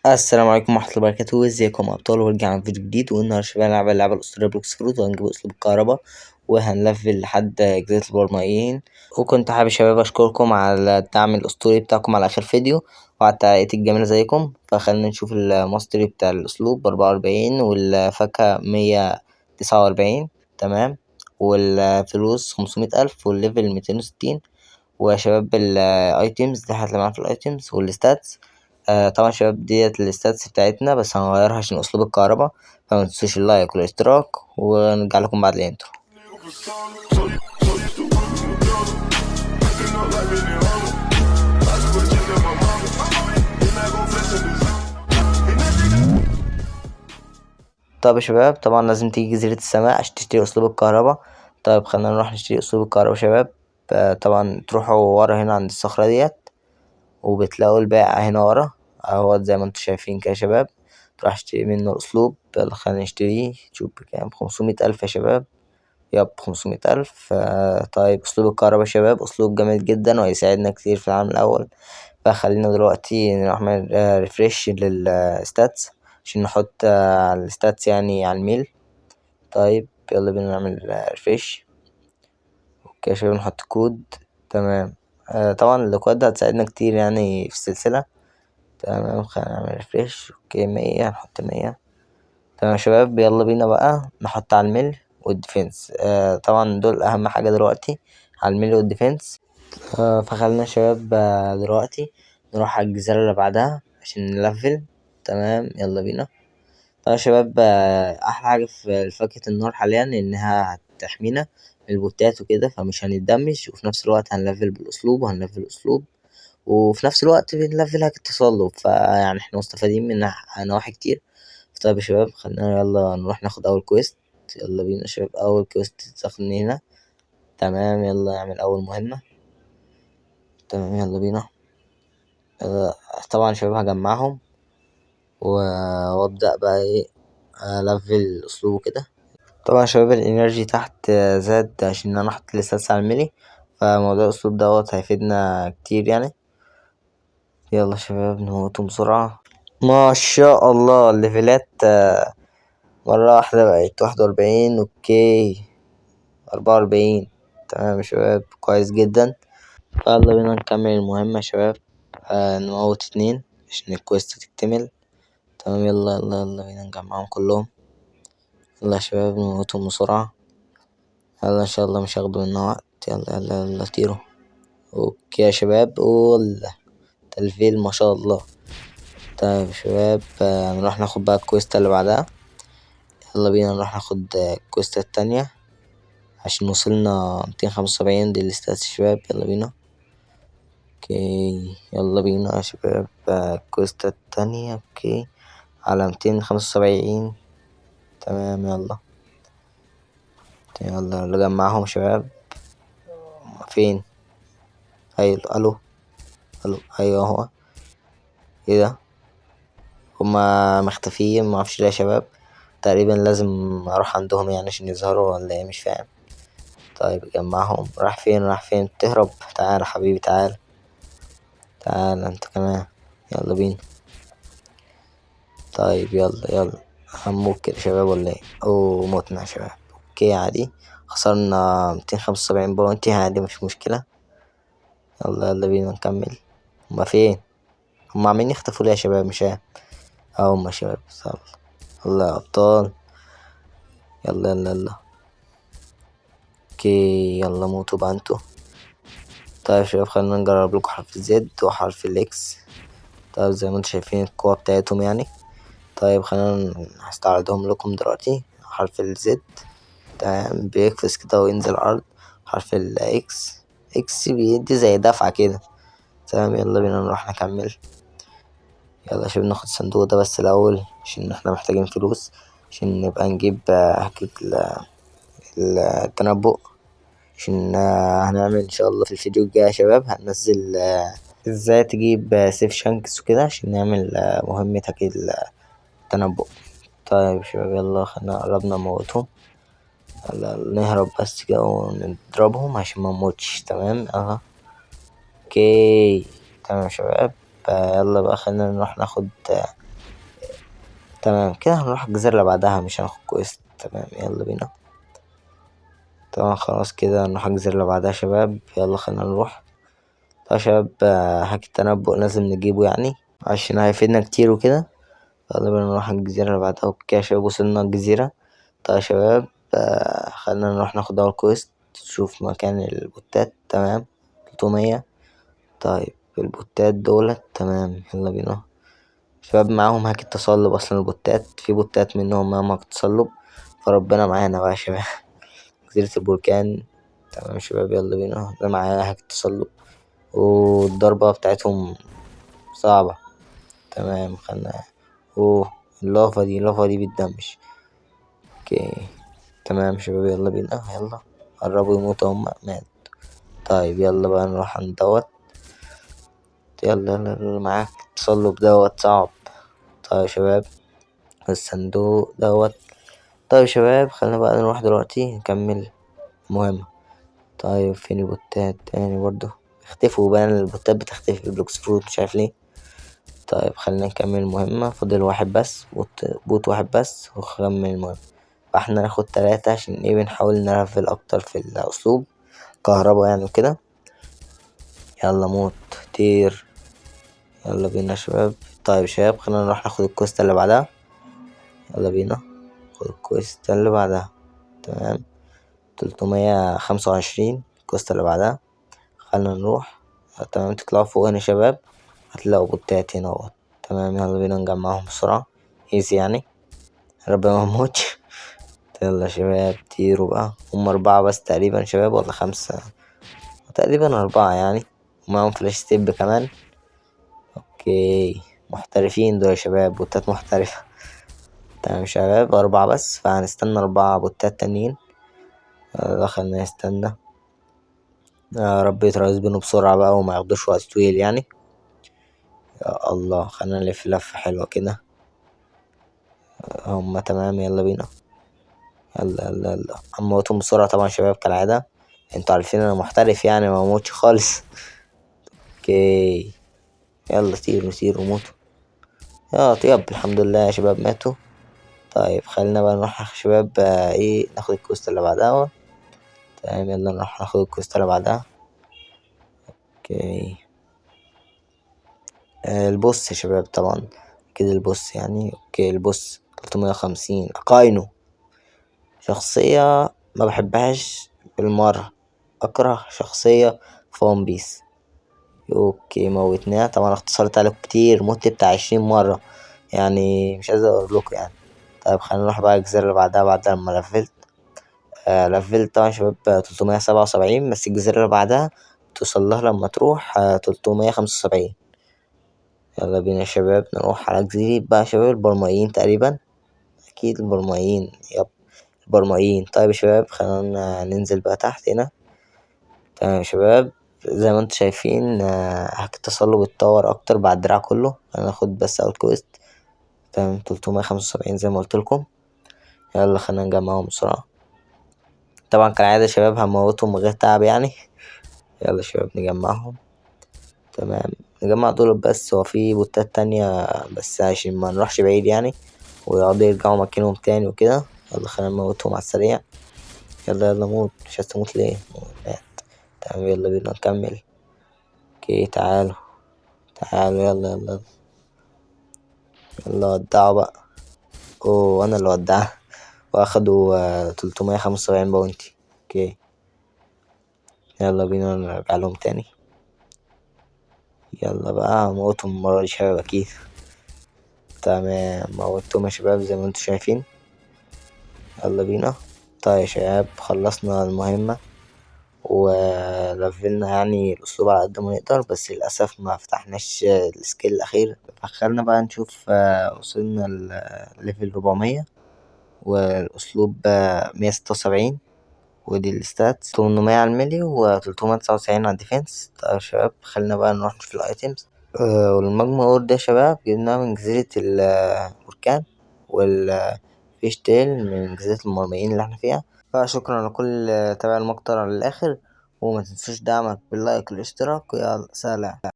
السلام عليكم ورحمة الله وبركاته، ازيكم يا أبطال؟ ورجعنا في فيديو جديد، والنهاردة يا شباب هنلعب اللعبة الأسطورية بلوكس فروت، وهنجيب أسلوب الكهربا وهنلفل لحد جزيرة البرمائيين. وكنت حابب يا شباب أشكركم على الدعم الأسطوري بتاعكم على آخر فيديو وعلى التعليقات الجميلة زيكم. فخلينا نشوف الماستري بتاع الأسلوب ب44 والفاكهة 149. تمام. والفلوس 500,000 والليفل 260. ويا شباب الايتيمز دي هتلاقي معانا في الايتيمز والستاتس. طبعا يا شباب ديت الستاتس بتاعتنا، بس هنغيرها عشان اسلوب الكهرباء. فمتنسوش اللايك والاشتراك، ونرجع لكم بعد الانترو. طب يا شباب طبعا لازم تيجي جزيرة السماء عشان تشتري اسلوب الكهرباء. طيب خلينا نروح نشتري اسلوب الكهرباء يا شباب. طبعا تروحوا ورا هنا عند الصخرة ديت، وبتلاقوا البائع هنا ورا اهوت زي ما انتوا شايفين كده يا شباب. تروح اشتري منه الأسلوب. يلا خلينا نشتريه. شوف بكام، 500,000 يا شباب. يب 500,000. طيب أسلوب الكهرباء يا شباب أسلوب جامد جدا وهيساعدنا كتير في العام الأول. فخلينا دلوقتي نروح نعمل ريفريش للستاتس عشان نحط على الستاتس يعني على الميل. طيب يلا بينا نعمل ريفريش. اوكي يا شباب نحط كود. تمام. طبعا الكود ده هتساعدنا كتير يعني في السلسلة. تمام خلينا نعمل ريفريش. اوكي 100، هنحط 100. تمام يا شباب يلا بينا بقى نحط على الميل والديفنس. طبعا دول أهم حاجة دلوقتي، على الميل والديفنس. فخلينا يا شباب دلوقتي نروح على الجزيرة اللي بعدها عشان نلفل. تمام يلا بينا. طيب يا شباب أحلى حاجة في فاكهة النار حاليا إنها هتحمينا من البوتات وكده، فمش هنتدمج، وفي نفس الوقت هنلفل بالأسلوب وهنلفل الأسلوب، وفي نفس الوقت بنلفل هاك التصلب. فيعني احنا مستفيدين من نواحي كتير. طيب يا شباب خلينا يلا نروح ناخد أول كويست. يلا بينا يا شباب أول كويست تاخد من هنا. تمام يلا نعمل أول مهمة. تمام يلا بينا. طبعا يا شباب هجمعهم وأبدأ بقى إيه ألفل أسلوبه كده. طبعا يا شباب الإنرجي تحت زاد عشان أنا أحط لسات على الميلي، فموضوع الأسلوب دوت هيفيدنا كتير يعني. يلا يا شباب نموتهم بسرعة. ما شاء الله الليفلات مرة واحدة بقت 41. اوكي 44. تمام يا شباب كويس جدا. يلا بينا نكمل المهمة يا شباب. نموت 2 عشان الكويست تكتمل. تمام يلا يلا يلا بينا نجمعهم كلهم. يلا يا شباب نموتهم بسرعة. يلا ان شاء الله مش هاخدوا منا وقت. يلا يلا يلا طيروا. اوكي يا شباب تلفيل ما شاء الله. طيب يا شباب نروح ناخد بقى الكويست اللي بعدها. يلا بينا نروح ناخد الكويست التانية عشان وصلنا 275 دي الاستاذ الشباب. يلا بينا. اوكي يلا بينا يا شباب الكويست التانية. اوكي على 275. تمام يلا. يلا نجمعهم شباب. فين؟ ايوه الو. الو ايوه هو. ايه ده؟ هما مختفيين معرفش ليه يا شباب. تقريبا لازم اروح عندهم يعني عشان يظهروا ولا ايه مش فاهم. طيب جمعهم. راح فين راح فين تهرب؟ تعال يا حبيبي تعال. تعال انت كمان. يلا بينا. طيب يلا يلا هنموت كده شباب ولا ايه؟ اوه موتنا يا شباب. اوكي عادي خسرنا 275 بوينتي عادي مش مشكلة. يلا يلا بينا نكمل. هما فين؟ هما عمالين يختفوا ليه يا شباب مش عارف. هما شباب يلا. يلا يا أبطال. يلا يلا يلا. اوكي يلا موتوا بقى انتوا. طيب يا شباب خلينا نجرب لكم حرف الزد وحرف الاكس. طيب زي ما انتوا شايفين القوة بتاعتهم يعني. طيب خلينا هستعرضهم لكم دلوقتي. حرف الزد تمام بيقفز كده وينزل الأرض. حرف الإكس، إكس بيدي زي دفعة كده. تمام يلا بينا نروح نكمل. يلا شوف ناخد الصندوق ده بس الأول عشان احنا محتاجين فلوس عشان نبقى نجيب هكيك التنبؤ. عشان هنعمل إن شاء الله في الفيديو الجاي يا شباب هننزل ازاي تجيب سيف شانكس وكده عشان نعمل مهمة هكيك التنبؤ. طيب يا شباب يلا خلينا قربنا نموتهم. يلا نهرب بس كده ونضربهم عشان ما نموتش. تمام اوكي. تمام يا شباب يلا بقى خلينا نروح ناخد تمام كده هنروح الجزيرة اللي بعدها مش هناخد كويست. تمام يلا بينا. تمام خلاص كده نروح الجزيرة اللي بعدها يا شباب. يلا خلينا نروح. طيب يا شباب هاك التنبؤ لازم نجيبه يعني عشان هيفيدنا كتير وكده. يلا بينا نروح الجزيرة اللي بعدها. اوكي يا شباب وصلنا الجزيرة. طيب يا شباب خلينا نروح ناخد أول كويست تشوف مكان البوتات. تمام 300. طيب البوتات دولت. تمام يلا بينا. شباب معاهم هاك التصلب أصلا. البوتات في بوتات منهم معاهم هاك التصلب فربنا معانا بقى يا شباب. جزيرة البركان. تمام يا شباب يلا بينا. ده معايا هاك التصلب والضربة بتاعتهم صعبة. تمام خلنا. اوه اللافا دي بتدمش. اوكي تمام يا شباب يلا بينا. يلا قربوا يموتوا هما مات. طيب يلا بقى نروح عند دوت. يلا يلا معاك تصلب دوت صعب. طيب يا شباب الصندوق دوت. طيب يا شباب خلينا بقى نروح دلوقتي نكمل مهمة. طيب فين البوتات تاني برضو اختفوا بقى. البوتات بتختفي البلوكس فروت مش عارف ليه. طيب خلينا نكمل المهمة. فاضل واحد بس بوت واحد بس ونكمل المهمة. فاحنا ناخد 3 عشان ايه بنحاول نلفل اكتر في الاسلوب كهربا يعني وكده. يلا موت طير. يلا بينا يا شباب. طيب يا شباب خلينا نروح ناخد الكوستا اللي بعدها. يلا بينا ناخد الكوستا اللي بعدها. تمام 325 الكوستا اللي بعدها. خلينا نروح. تمام تطلعوا فوق هنا يا شباب هتلاقوا بوتات هنا اهوت. تمام يلا بينا نجمعهم بسرعة ايزي يعني. ربنا ما نموتش. يلا يا شباب طيروا بقى. هم 4 بس تقريبا شباب ولا 5. تقريبا 4 يعني. ومعاهم فلاش ستيب كمان. اوكي محترفين دول يا شباب بوتات محترفة. تمام يا شباب 4 بس فهنستنى 4 بوتات تانيين. يلا خلينا نستنى. يا رب يترسبنوا بسرعة بقى وما ياخدوش وقت طويل يعني. يا الله خلينا نلف لفة حلوة كده. هما تمام يلا بينا. يلا يلا يلا هموتهم بسرعة طبعا شباب كالعادة. انتوا عارفين انا محترف يعني ما موتش خالص. اوكي يلا طيروا موتوا. يا طيب الحمد لله يا شباب ماتوا. طيب خلينا بقى نروح يا شباب ايه ناخد الكوست اللي بعدها. تمام يلا نروح ناخد الكوست اللي بعدها. اوكي البوس يا شباب طبعا كده البوس يعني. اوكي البوس 350 اكاينو. شخصية ما بحبهاش بالمرة. اكره شخصية في ون بيس. اوكي موتناه طبعا اختصرت عليكم كتير مت بتاع 20 مرة يعني مش عايز اقول لكم يعني. طيب خلينا نروح بقى الجزيرة اللي بعدها بعد لما لفلت. لفلت طبعا شباب 377 بس الجزيرة اللي بعدها توصل لها لما تروح 375. يلا بينا يا شباب نروح على جزيرة بقى شباب البرمائيين تقريبا. أكيد البرمائيين يب البرمائيين. طيب يا شباب خلينا ننزل بقى تحت هنا. تمام يا شباب زي ما انتم شايفين هاك التصلب اتطور أكتر بعد الدراع كله. هناخد بس أوت كويست. تمام 375 زي ما قلتلكم. يلا خلينا نجمعهم بسرعة. طبعا كالعادة يا شباب هموتهم من غير تعب يعني. يلا يا شباب نجمعهم. تمام نجمع دول بس. هو في بوتات تانية بس عشان ما نروحش بعيد يعني ويقعدوا يرجعوا مكانهم تاني وكده. يلا خلينا نموتهم على السريع. يلا يلا موت مش عايز تموت ليه مات. تمام يلا بينا نكمل. اوكي تعالوا يلا يلا يلا ودعوا بقى. اوه انا اللي ودعه. واخدوا 375 باونتي. اوكي يلا بينا نرجع لهم تاني. يلا بقى هموتهم المرة دي شباب اكيد. تمام موتهم يا شباب زي ما انتم شايفين. يلا بينا. طيب يا شباب خلصنا المهمة ولفلنا يعني الأسلوب على قد ما نقدر بس للأسف ما فتحناش السكيل الأخير. فخلنا بقى نشوف وصلنا لليفل 400 والأسلوب 176. ودي الستات 800 على الميلي و399 على الديفنس. طيب يا شباب خلينا بقى نروح نشوف الأيتيمز. والمجموع ده يا شباب جبناه من جزيرة البركان والفيش تيل من جزيرة المرميين اللي احنا فيها. فشكرا لكل تابع المقطع للآخر وما تنسوش دعمك باللايك والاشتراك ويلا سلام.